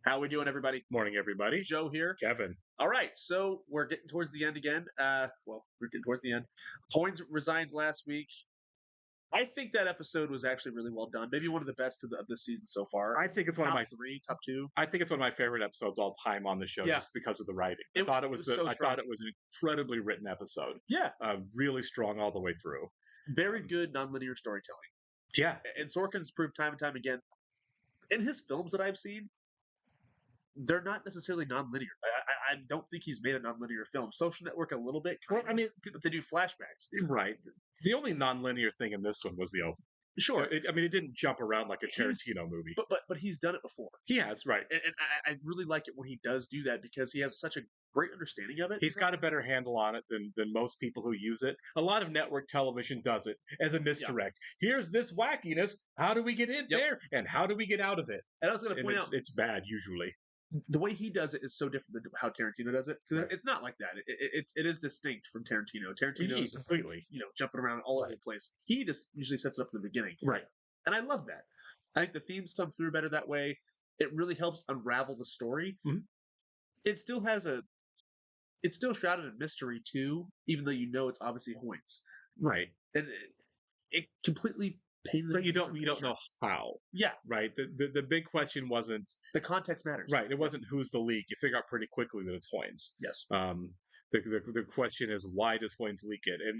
How we doing, everybody? Morning, everybody. Joe here. Kevin. All right, so we're getting towards the end again. We're getting towards the end. Hoynes resigned last week. I think that episode was actually really well done. Maybe one of the best of the season so far. I think it's one top of my three, top two. I think it's one of my favorite episodes all time on the show, Yeah. just because of the writing. It I was so I strong. thought it was an incredibly written episode. Yeah, Really strong all the way through. very good nonlinear storytelling. Yeah. And Sorkin's proved time and time again in his films that I've seen. They're not necessarily nonlinear. I don't think he's made a nonlinear film. Social Network a little bit. Well, I mean, but they do flashbacks. right. The only nonlinear thing in this one was the open. Sure, It didn't jump around like a He's- Tarantino movie. but he's done it before. He has, right. And I really like it when he does do that because he has such a great understanding of it. He's got a better handle on it than most people who use it. A lot of network television does it as a misdirect. Here's this wackiness. How do we get in there? And how do we get out of it? And I was going to And point out it's bad usually. the way he does it is so different than how Tarantino does it. 'Cause Right. it's not like that. It is distinct from Tarantino. Tarantino is just, completely. jumping around all over the place. He just usually sets it up in the beginning. Right. And I love that. I think the themes come through better that way. It really helps unravel the story. Mhm. It still has it's still shrouded in mystery too, even though it's obviously Hoynes. Right. And it completely painted. But you don't know how. Yeah, Right. The big question wasn't the context matters. right. It wasn't who's the leak. You figure out pretty quickly that it's Hoynes. Yes. The question is why does Hoynes leak it? And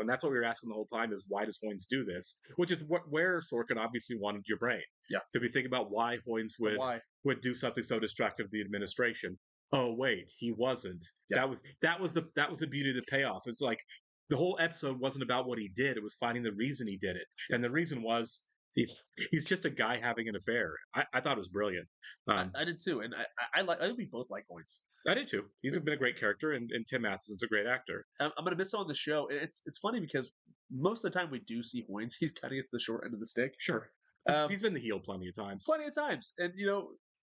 and that's what we were asking the whole time is why does Hoynes do this? Which is where Sorkin obviously wanted your brain. Yeah. To be thinking about why Hoynes Why? would do something so destructive to the administration. Oh wait, he wasn't. Yeah. That was the beauty of the payoff. It's like the whole episode wasn't about what he did; it was finding the reason he did it, and the reason was he's just a guy having an affair. I thought it was brilliant. I did too, and I think we both like Hoynes. I did too. He's been a great character, and Tim Matheson's a great actor. I'm gonna miss on the show, and it's funny because most of the time we do see Hoynes, he's kind of gets the short end of the stick. Sure, he's been the heel plenty of times. And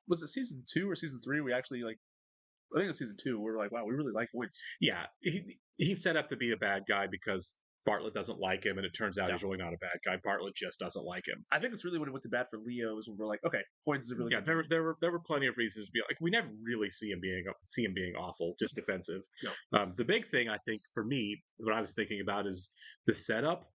was it season 2 or season 3? We actually I think it was season 2. We were like, wow, we really like Hoynes. Yeah, he's set up to be a bad guy because Bartlett doesn't like him, and it turns out he's really not a bad guy. Bartlett just doesn't like him. I think it's really when it went to bat for Leo is when we're like, okay, Hoynes is a really Yeah, good there were plenty of reasons to be like we never really see him being awful, just defensive. No. The big thing I think for me, what I was thinking about is the setup.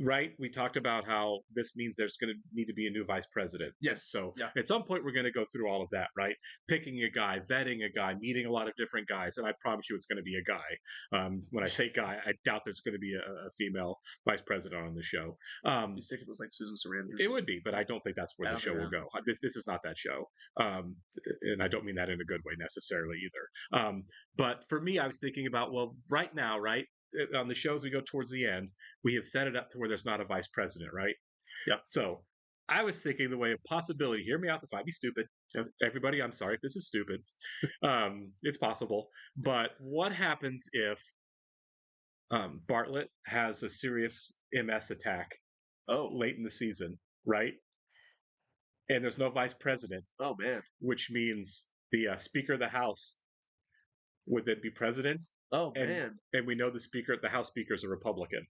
Right, we talked about how this means there's going to need to be a new vice president. Yes. So Yeah. at some point we're going to go through all of that, right? Picking a guy, vetting a guy, meeting a lot of different guys, and I promise you it's going to be a guy. When I say guy, I doubt there's going to be a female vice president on the show. You think it was like Susan Sarandon? It would be, but I don't think that's where I the don't show think will go. that This is not that show, and I don't mean that in a good way necessarily either. But for me, I was thinking about right now, right on the shows we go towards the end, we have set it up to where there's not a vice president, right? Yep. So I was thinking the way of possibility. Hear me out. This might be stupid. Everybody, I'm sorry if this is stupid. It's possible, but what happens if Bartlett has a serious MS attack late in the season, right? And there's no vice president. Oh man. Which means the Speaker of the House would then be president. Oh man. And we know the House Speaker is a Republican.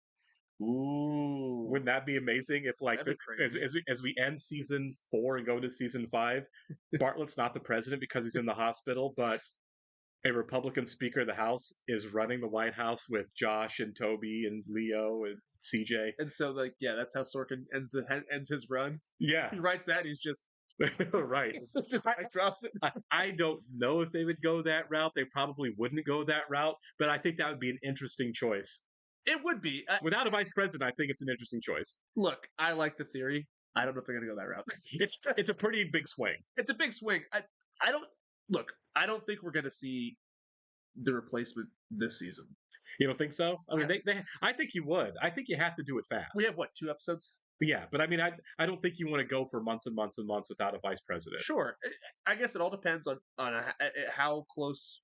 Ooh. Wouldn't that be amazing if That'd be crazy. as we end season 4 and go to season 5, Bartlett's not the president because he's in the hospital, but a Republican Speaker of the House is running the White House with Josh and Toby and Leo and CJ. And so that's how Sorkin ends his run. Yeah. He writes that, he's just right. just drops it. I don't know if they would go that route. They probably wouldn't go that route, but I think that would be an interesting choice. It would be. Without a vice president, I think it's an interesting choice. Look, I like the theory. I don't know if they're going to go that route. It's a pretty big swing. It's a big swing. I don't think we're going to see the replacement this season. You don't think so? I mean, I think you would. I think you have to do it fast. We have 2 episodes? Yeah, but I mean, I don't think you want to go for months and months and months without a vice president. Sure. I guess it all depends on how close.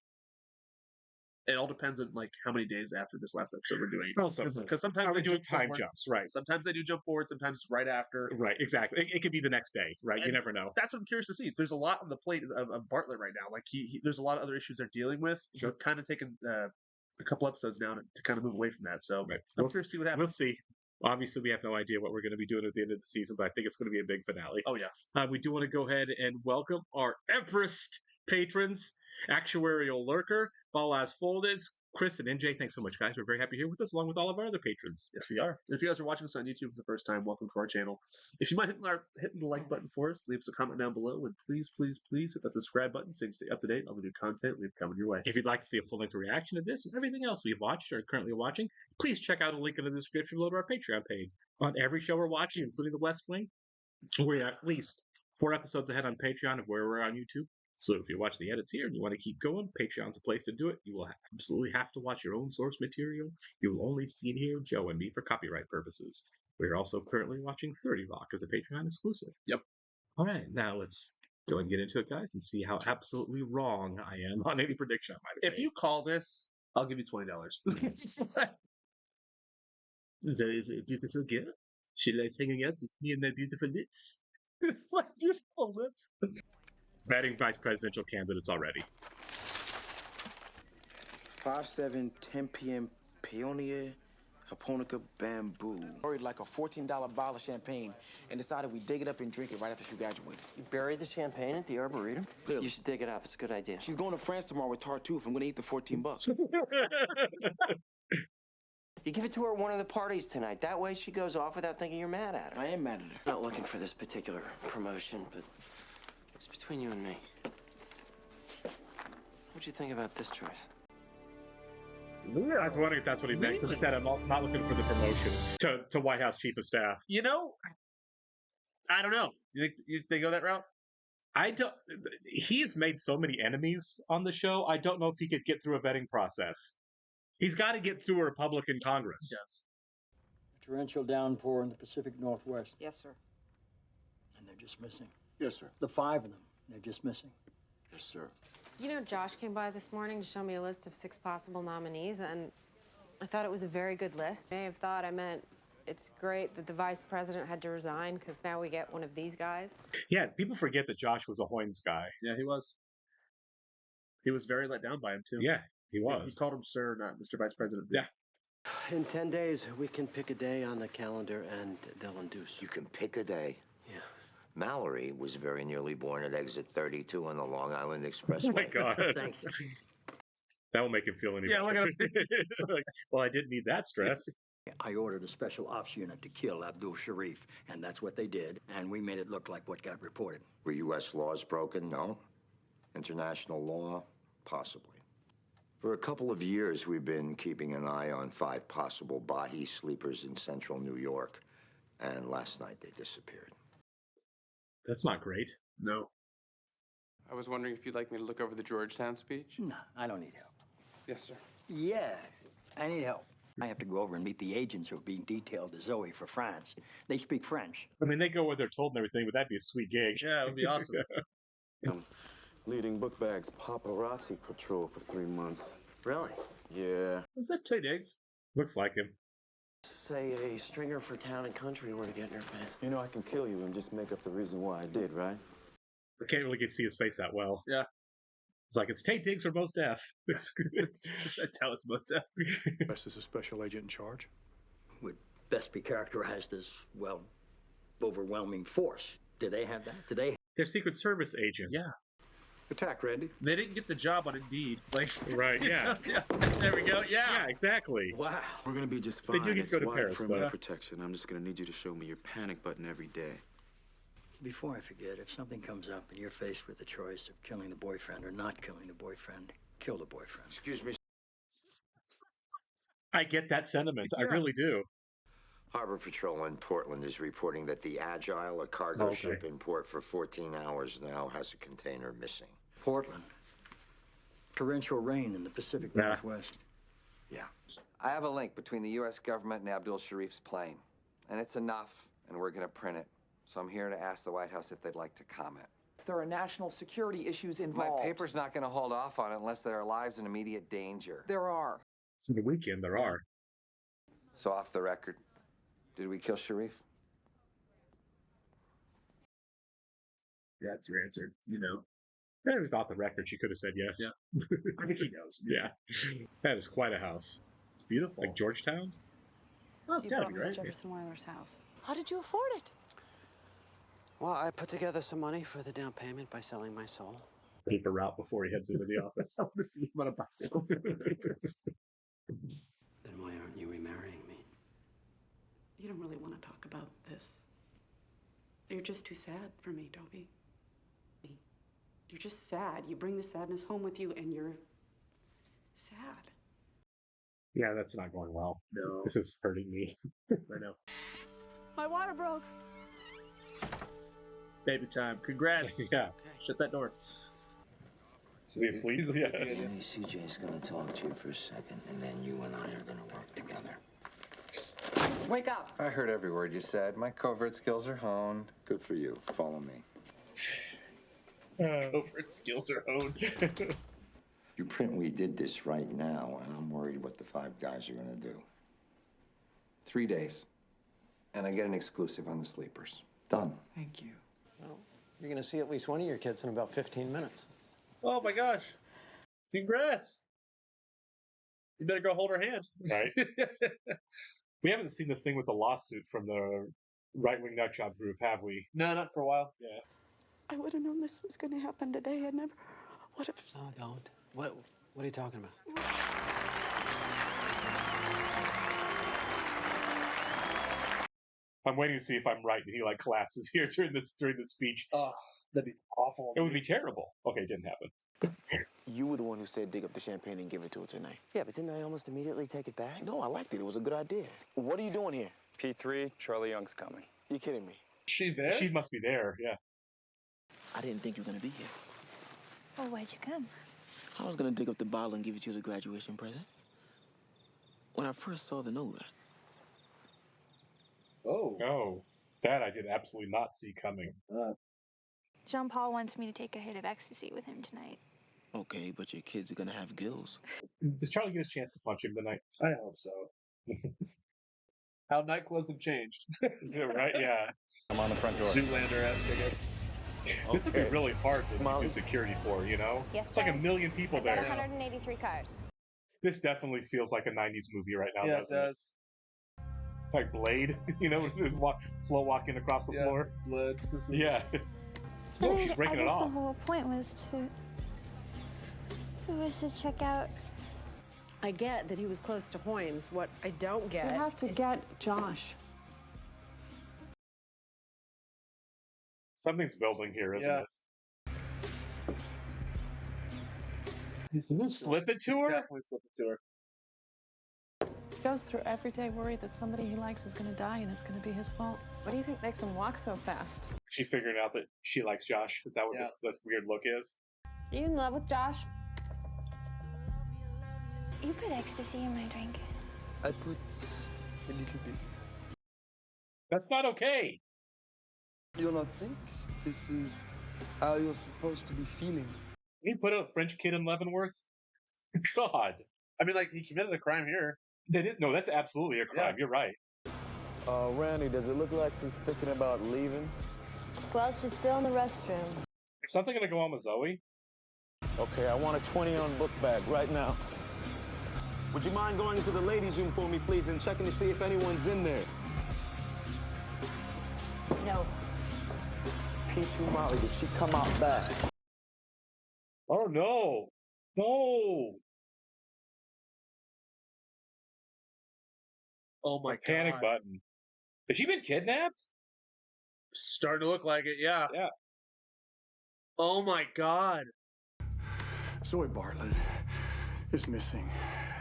It all depends on how many days after this last episode we're doing. Because sometimes they do time jumps, right? Sometimes they do jump forward. Sometimes it's right after. Right, exactly. It could be the next day, right? And you never know. That's what I'm curious to see. There's a lot on the plate of Bartlett right now. There's a lot of other issues they're dealing with. Sure. They've kind of taken a couple episodes now to kind of move away from that. So right. I'm curious to see what happens. We'll see. Obviously, we have no idea what we're going to be doing at the end of the season, but I think it's going to be a big finale. Oh yeah. We do want to go ahead and welcome our Everest patrons, Actuarial Lurker, Balaz Foldes, Chris, and NJ. Thanks so much, guys. We're very happy here with us, along with all of our other patrons. Yes, we are. If you guys are watching us on YouTube for the first time, welcome to our channel. If you mind hitting the like button for us, leave us a comment down below, and please, please, please hit that subscribe button so you can stay up to date on the new content we've coming your way. If you'd like to see a full-length reaction to this and everything else we've watched or are currently watching, please check out a link in the description below to our Patreon page. On every show we're watching, including The West Wing, we're at least 4 episodes ahead on Patreon of where we're on YouTube. So if you watch the edits here and you want to keep going, Patreon's a place to do it. You will absolutely have to watch your own source material. You will only see and hear Joe and me for copyright purposes. We're also currently watching 30 Rock as a Patreon exclusive. Yep. All right, now let's go and get into it, guys, and see how absolutely wrong I am on any prediction I might have If you call this, I'll give you $20. There is a beautiful girl. She likes hanging out with me and my beautiful lips. It's like beautiful lips. Batting vice presidential candidates already. 5/7, 10 p.m. Peonia, Japonica Bamboo. Buried like a $14 bottle of champagne and decided we dig it up and drink it right after she graduated. You buried the champagne at the Arboretum? Clearly. You should dig it up. It's a good idea. She's going to France tomorrow with Tartuffe. I'm going to eat the $14. You give it to her at one of the parties tonight. That way she goes off without thinking you're mad at her. I am mad at her. I'm not looking for this particular promotion, but it's between you and me. What'd you think about this choice? I was wondering if that's what he meant, because he said, I'm not looking for the promotion to White House Chief of Staff. You know, I don't know. You think they go that route? I don't. He's made so many enemies on the show. I don't know if he could get through a vetting process. He's got to get through a Republican Congress. Yes. A torrential downpour in the Pacific Northwest, Yes, sir. and they're just missing. Yes, sir. The 5 of them, they're just missing. Yes, sir. You know, Josh came by this morning to show me a list of 6 possible nominees, and I thought it was a very good list. I may have thought I meant it's great that the vice president had to resign because now we get one of these guys. Yeah, people forget that Josh was a Hoynes guy. Yeah, he was. He was very let down by him, too. Yeah, he was. He called him sir, not Mr. Vice President. Yeah. In 10 days, we can pick a day on the calendar and they'll induce. You can pick a day. Yeah. Mallory was very nearly born at exit 32 on the Long Island Expressway. Oh my God. Thank you. That won't make him feel any Yeah, better. look at It's like, well, I didn't need that stress. I ordered a special ops unit to kill Abdul Sharif, and that's what they did, and we made it look like what got reported. Were U.S. laws broken? No. International law? Possibly. For a couple of years, we've been keeping an eye on 5 possible Bahi sleepers in central New York, and last night they disappeared. That's not great. No. I was wondering if you'd like me to look over the Georgetown speech? No, I don't need help. Yes, sir. Yeah, I need help. I have to go over and meet the agents who are being detailed to Zoe for France. They speak French. I mean, they go where they're told and everything, but that'd be a sweet gig. Yeah, it would be awesome. Leading Book Bag's paparazzi patrol for 3 months. Really? Yeah. Is that Tay Diggs? Looks like him. Say a stringer for Town and Country were to get in your face. You know I can kill you and just make up the reason why I did, right? I can't really get to see his face that well. Yeah. It's like, it's Tate Diggs or Mos Def. Tell us most of. West is a special agent in charge. Would best be characterized as, well, overwhelming force. Do they have that? Do they? They're Secret Service agents. Yeah. Attack, Randy. They didn't get the job on Indeed. It's like, Right, yeah. yeah. There we go. Yeah. Yeah, exactly. Wow. We're gonna be just They fine. do get to go It's to wide Paris, perimeter though. protection. I'm just gonna need you to show me your panic button every day. Before I forget, if something comes up and you're faced with the choice of killing the boyfriend or not killing the boyfriend, kill the boyfriend. Excuse me. I get that sentiment. I really do. Harbor Patrol in Portland is reporting that the Agile, a cargo Okay. ship in port for 14 hours now, has a container missing. Portland. Torrential rain in the Pacific Nah. Northwest. Yeah. I have a link between the U.S. government and Abdul Sharif's plane. And it's enough, and we're going to print it. So I'm here to ask the White House if they'd like to comment. There are national security issues My involved. paper's not going to hold off on it unless there are lives in immediate danger. There are. For the weekend, there are. So off the record, did we kill Sharif? Yeah, that's your answer. You know. It was off the record. She could have said yes. Yeah. I think he knows. Yeah. That is quite a house. It's beautiful. Like Georgetown? Well, it's You gotta brought be, me to right? Jefferson Weiler's house. How did you afford it? Well, I put together some money for the down payment by selling my soul. Paper route before he heads into the office. I want to see him on a bicycle. Then why aren't you remarrying me? You don't really want to talk about this. You're just too sad for me, Toby. You're just sad. You bring the sadness home with you, and you're sad. Yeah, that's not going well. No. This is hurting me. I know. My water broke. Baby time. Congrats. Yeah. Shut that door. Is he asleep? Yeah. Andy, CJ's gonna talk to you for a second, and then you and I are gonna work together. Wake up! I heard every word you said. My covert skills are honed. Good for you. Follow me. Covert skills are honed. You print we did this right now, and I'm worried what the 5 guys are gonna do. 3 days. And I get an exclusive on the sleepers. Done. Thank you. Well, you're going to see at least one of your kids in about 15 minutes. Oh my gosh. Congrats. You better go hold her hand. Right. We haven't seen the thing with the lawsuit from the right-wing nutjob group, have we? No, not for a while. Yeah. I would have known this was going to happen today. I never would have. No, don't. What are you talking about? I'm waiting to see if I'm right and he like collapses here during the speech. Oh, that'd be awful. It would be terrible. Okay, it didn't happen. You were the one who said dig up the champagne and give it to her tonight. Yeah, but didn't I almost immediately take it back? No, I liked it. It was a good idea. What are you doing here? P3, Charlie Young's coming. You kidding me? She there? She must be there, yeah. I didn't think you were gonna be here. Well, why'd you come? I was gonna dig up the bottle and give it to you as a graduation present. When I first saw the note, Oh, that I did absolutely not see coming. Jean Paul wants me to take a hit of ecstasy with him tonight. okay, but your kids are gonna have gills. Does Charlie get his chance to punch him tonight? I hope so. How nightclubs have changed. Yeah, right? Yeah. I'm on the front door. Zoolander-esque, I guess. This would be really hard to do security for, you know? Yes, it's like sir. 1 million people I've got there. 183 cars. This definitely feels like a 90s movie right now, Yeah, it doesn't it? does. Like Blade, you know, slow walking across the floor. Blood. Yeah. Oh, she's breaking I it guess off. the whole point was to check out. I get that he was close to Hoynes. What I don't get You have to get Josh. Something's building here, isn't Yeah. it? Does he slip it to her? Definitely slip it to her. Goes through every day worried that somebody he likes is going to die and it's going to be his fault. What do you think makes him walk so fast? She figured out that she likes Josh. Is that what this weird look is? Are you in love with Josh? You put ecstasy in my drink. I put a little bit. That's not okay. You're not sick. This is how you're supposed to be feeling. He put a French kid in Leavenworth? God. I mean, like, he committed a crime here. They didn't. No, that's absolutely a crime. Yeah. You're right. Randy, does it look like she's thinking about leaving? Well, she's still in the restroom. Is something going to go on with Zoe? Okay, I want a 20 on book bag right now. Would you mind going into the ladies' room for me, please, and checking to see if anyone's in there? No. P2 Molly, did she come out bad? Oh, no. No. Oh my god. Panic button. Has she been kidnapped? Starting to look like it, yeah. Yeah. Oh my god. Zoe Bartlett is missing,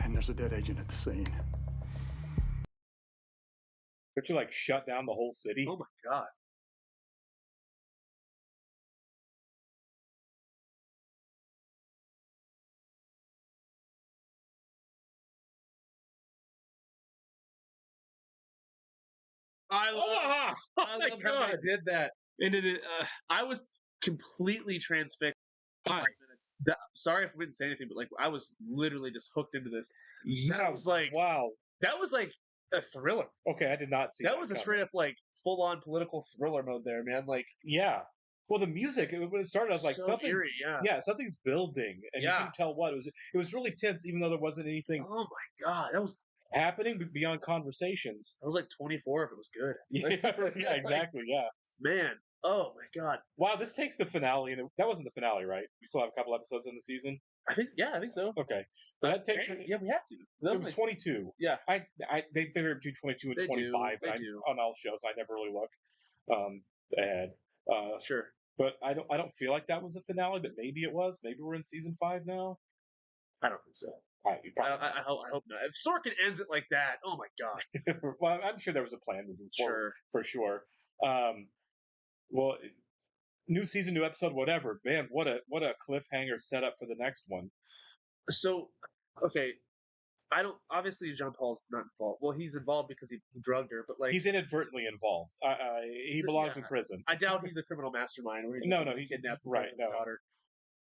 and there's a dead agent at the scene. Don't you, like, shut down the whole city? Oh my god. I love, I love how they did that. And I was completely transfixed. 5 minutes. Sorry if I didn't say anything, but like I was literally just hooked into this. That was like wow. That was like a thriller. Okay, I did not see that. That was a straight up like full on political thriller mode there, man. Like yeah. Well, the music when it started, I was like so something. eerie, yeah. Yeah, something's building, and you couldn't tell what it was. It was really tense, even though there wasn't anything. Oh my god, that was happening beyond conversations. I was like 24 if it was good. Yeah, exactly. Yeah. Man, oh my god. Wow, this takes the finale, and that wasn't the finale, right? We still have a couple episodes in the season. I think so. Okay, so that takes. Yeah, we have to. It was 22. Yeah, they figure between 22 and They 25 do. on all shows. I never really look ahead. Sure, but I don't feel like that was a finale. But maybe it was. Maybe we're in season 5 now. I don't think so. I hope not. If Sorkin ends it like that, oh my god. Well, I'm sure there was a plan moving forward for sure. Well, new season, new episode, whatever. Man, what a cliffhanger setup for the next one. So, okay, I don't. Obviously, Jean Paul's not involved. Well, he's involved because he drugged her, but like he's inadvertently involved. He belongs in prison. I doubt he's a criminal mastermind. Where he's he kidnapped his no. daughter.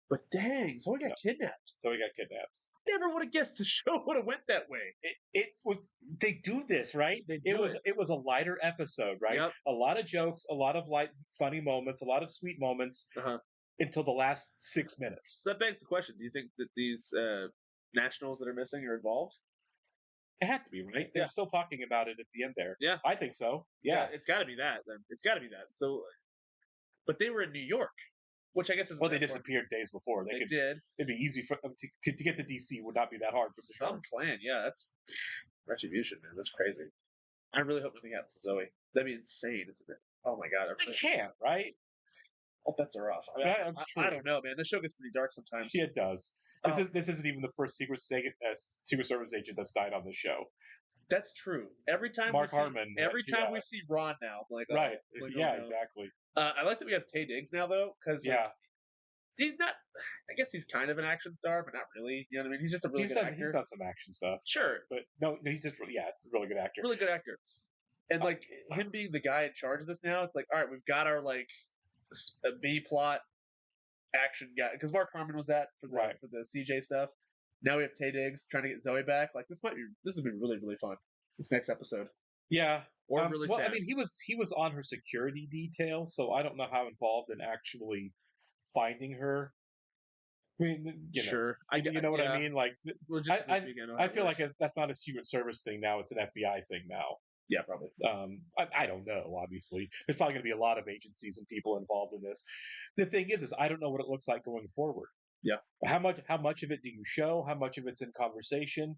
But dang, so he got kidnapped. So he got kidnapped. Never would have guessed the show would have went that way. It was. They do this right. It was a lighter episode, right? Yep. A lot of jokes, a lot of light, funny moments, a lot of sweet moments until the last 6 minutes. So that begs the question: do you think that these nationals that are missing are involved? It had to be, right? They're still talking about it at the end there. Yeah, I think so. Yeah, it's got to be that. Then it's got to be that. So, but they were in New York. Which I guess is they disappeared days before. They did. It'd be easy for them to get to DC. Would not be that hard for them. Some plan, yeah. That's retribution, man. That's crazy. I really hope nothing happens to Zoe. That'd be insane. Oh my god, they can't, right? All bets are off. That's true. I don't know, man. This show gets pretty dark sometimes. Yeah, it does. This isn't even the first Secret Service agent that's died on the show. That's true. Every time Mark Harmon. Every time we see Ron now, I'm like, right? Like, yeah, exactly. I like that we have Taye Diggs now, though, because he's not. I guess he's kind of an action star, but not really. You know what I mean? He's just a really good actor. He's done some action stuff, sure, but no, he's just it's a really good actor. Really good actor, and like him being the guy in charge of this now, it's like, all right, we've got our like a B plot action guy because Mark Harmon was that for the CJ stuff. Now we have Taye Diggs trying to get Zoe back. Like this has been really really fun. This next episode. Yeah. Or really sad. I mean, he was on her security detail, so I don't know how involved in actually finding her. I mean, sure. You know what I mean? Like, I feel like that's not a Secret Service thing now; it's an FBI thing now. Yeah, probably. I don't know. Obviously, there's probably going to be a lot of agencies and people involved in this. The thing is I don't know what it looks like going forward. Yeah. How much of it do you show? How much of it's in conversation?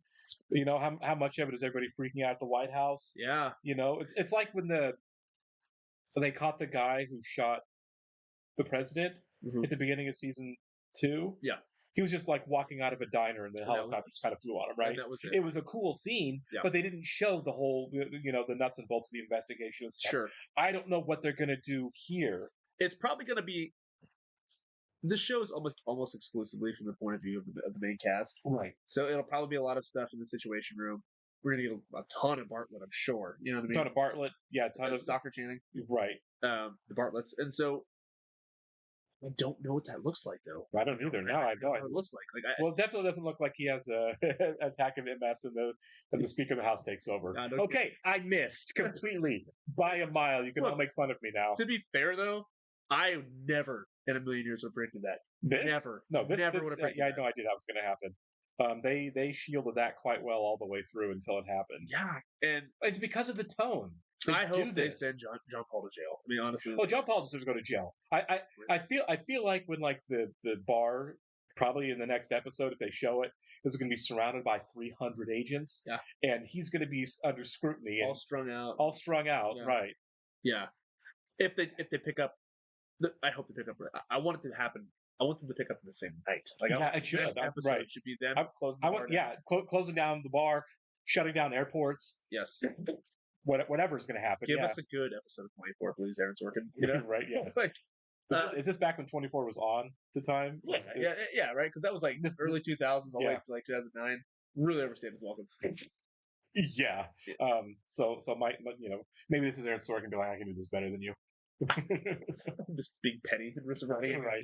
You know, how much of it is everybody freaking out at the White House? Yeah. You know, it's like when they caught the guy who shot the president at the beginning of season 2. Yeah. He was just like walking out of a diner and the helicopter just kind of flew on him, right? That was it was a cool scene, but they didn't show the whole, the nuts and bolts of the investigation and stuff. Sure. I don't know what they're going to do here. It's probably going to be. This show is almost exclusively from the point of view of the main cast. Right. So it'll probably be a lot of stuff in the Situation Room. We're going to get a ton of Bartlett, I'm sure. You know what I mean? A ton of Bartlett. Yeah, a ton of Dr. Channing. Right. The Bartletts. And so I don't know what that looks like, though. I don't either. Now I know what it looks like. Well, it definitely doesn't look like he has a attack of MS and the Speaker of the House takes over. Okay, I missed completely by a mile. You can all make fun of me now. To be fair, though, I never in a million years would have predicted that. Never. No, never would have predicted I had no idea that was going to happen. They shielded that quite well all the way through until it happened. Yeah, and it's because of the tone. I hope they send John Paul to jail. I mean, honestly. Oh, John Paul deserves to go to jail. I feel like when like the bar, probably in the next episode, if they show it, is going to be surrounded by 300 agents. Yeah, and he's going to be under scrutiny, all strung out. All strung out, yeah. Right? Yeah. If they pick up, I hope they pick up. I want it to happen. I want them to pick up in the same night. Like, it should. Next episode right. should be them closing the bar down. Closing down the bar, shutting down airports. Yes. Whatever's going to happen. Give us a good episode of 24, please, Aaron Sorkin. You know? Right? Yeah. Like, is this back when 24 was on the time? Yeah, right. Because that was like this early 2000s, all the way to like 2009. Really overstayed his welcome. Yeah. So maybe this is Aaron Sorkin be like, I can do this better than you. Just being petty and reciprocating. Right.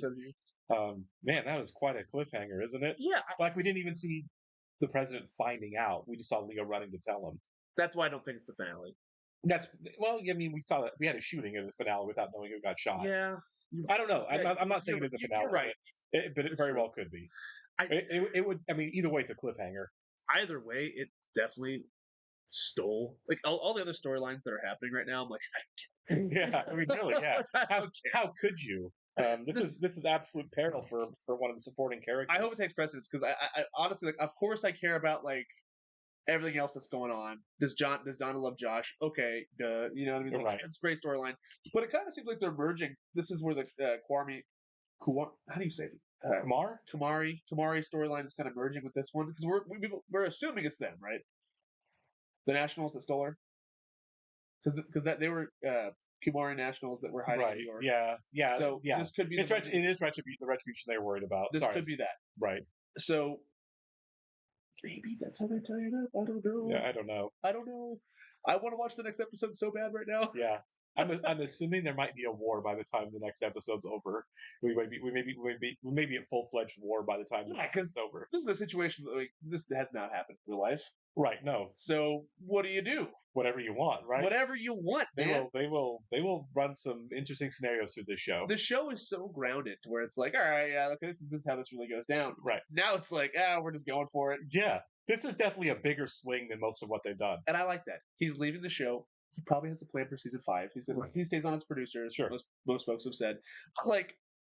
Man, that was quite a cliffhanger, isn't it? Yeah. Like we didn't even see the president finding out. We just saw Leo running to tell him. That's why I don't think it's the finale. I mean, we saw that we had a shooting in the finale without knowing who got shot. Yeah. I don't know. I'm not saying it is a finale. You're right. But it very well could be. It would. I mean, either way, it's a cliffhanger. Either way, it definitely stole like all the other storylines that are happening right now. I'm like, Yeah, I mean, really, yeah. How could you? This is absolute peril for one of the supporting characters. I hope it takes precedence because I honestly like. Of course, I care about like everything else that's going on. Does Donna love Josh? Okay, duh. You know what I mean? Like, Right. It's a great storyline, but it kind of seems like they're merging. This is where the how do you say it? Kamari storyline is kind of merging with this one because we're assuming it's them, right? The Nationals that stole her, because that they were Kumari Nationals that were hiding in New York. Yeah. So this could be it is the retribution they're worried about. This could be that. Right. So maybe that's how they tie it up. I don't know. Yeah, I don't know. I want to watch the next episode so bad right now. Yeah. I'm assuming there might be a war by the time the next episode's over. We may be at full-fledged war by the time the next episode's over. This is a situation that, like, this has not happened in real life. Right, no. So what do? Whatever you want, right? Whatever you want, man. They will run some interesting scenarios through this show. The show is so grounded to where it's like, all right, yeah, okay, this is how this really goes down. Right. Now it's like, we're just going for it. Yeah. This is definitely a bigger swing than most of what they've done. And I like that. He's leaving the show. He probably has a plan for season 5. He stays on as producers. Sure. Most folks have said. Like,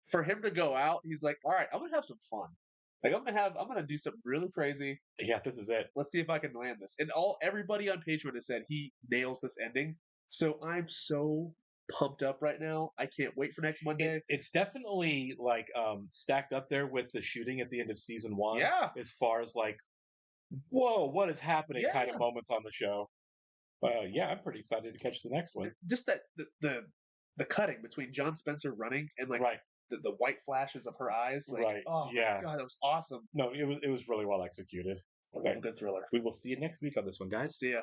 for him to go out, he's like, all right, I'm gonna have some fun. Like I'm gonna do something really crazy. Yeah, this is it. Let's see if I can land this. And everybody on Patreon has said he nails this ending. So I'm so pumped up right now. I can't wait for next Monday. It's definitely like stacked up there with the shooting at the end of season 1. Yeah. As far as like, whoa, what is happening kind of moments on the show. Yeah, I'm pretty excited to catch the next one. Just that the cutting between John Spencer running and like the white flashes of her eyes. Like, oh my God, that was awesome. No, it was really well executed. Okay, good thriller. We will see you next week on this one, guys. See ya.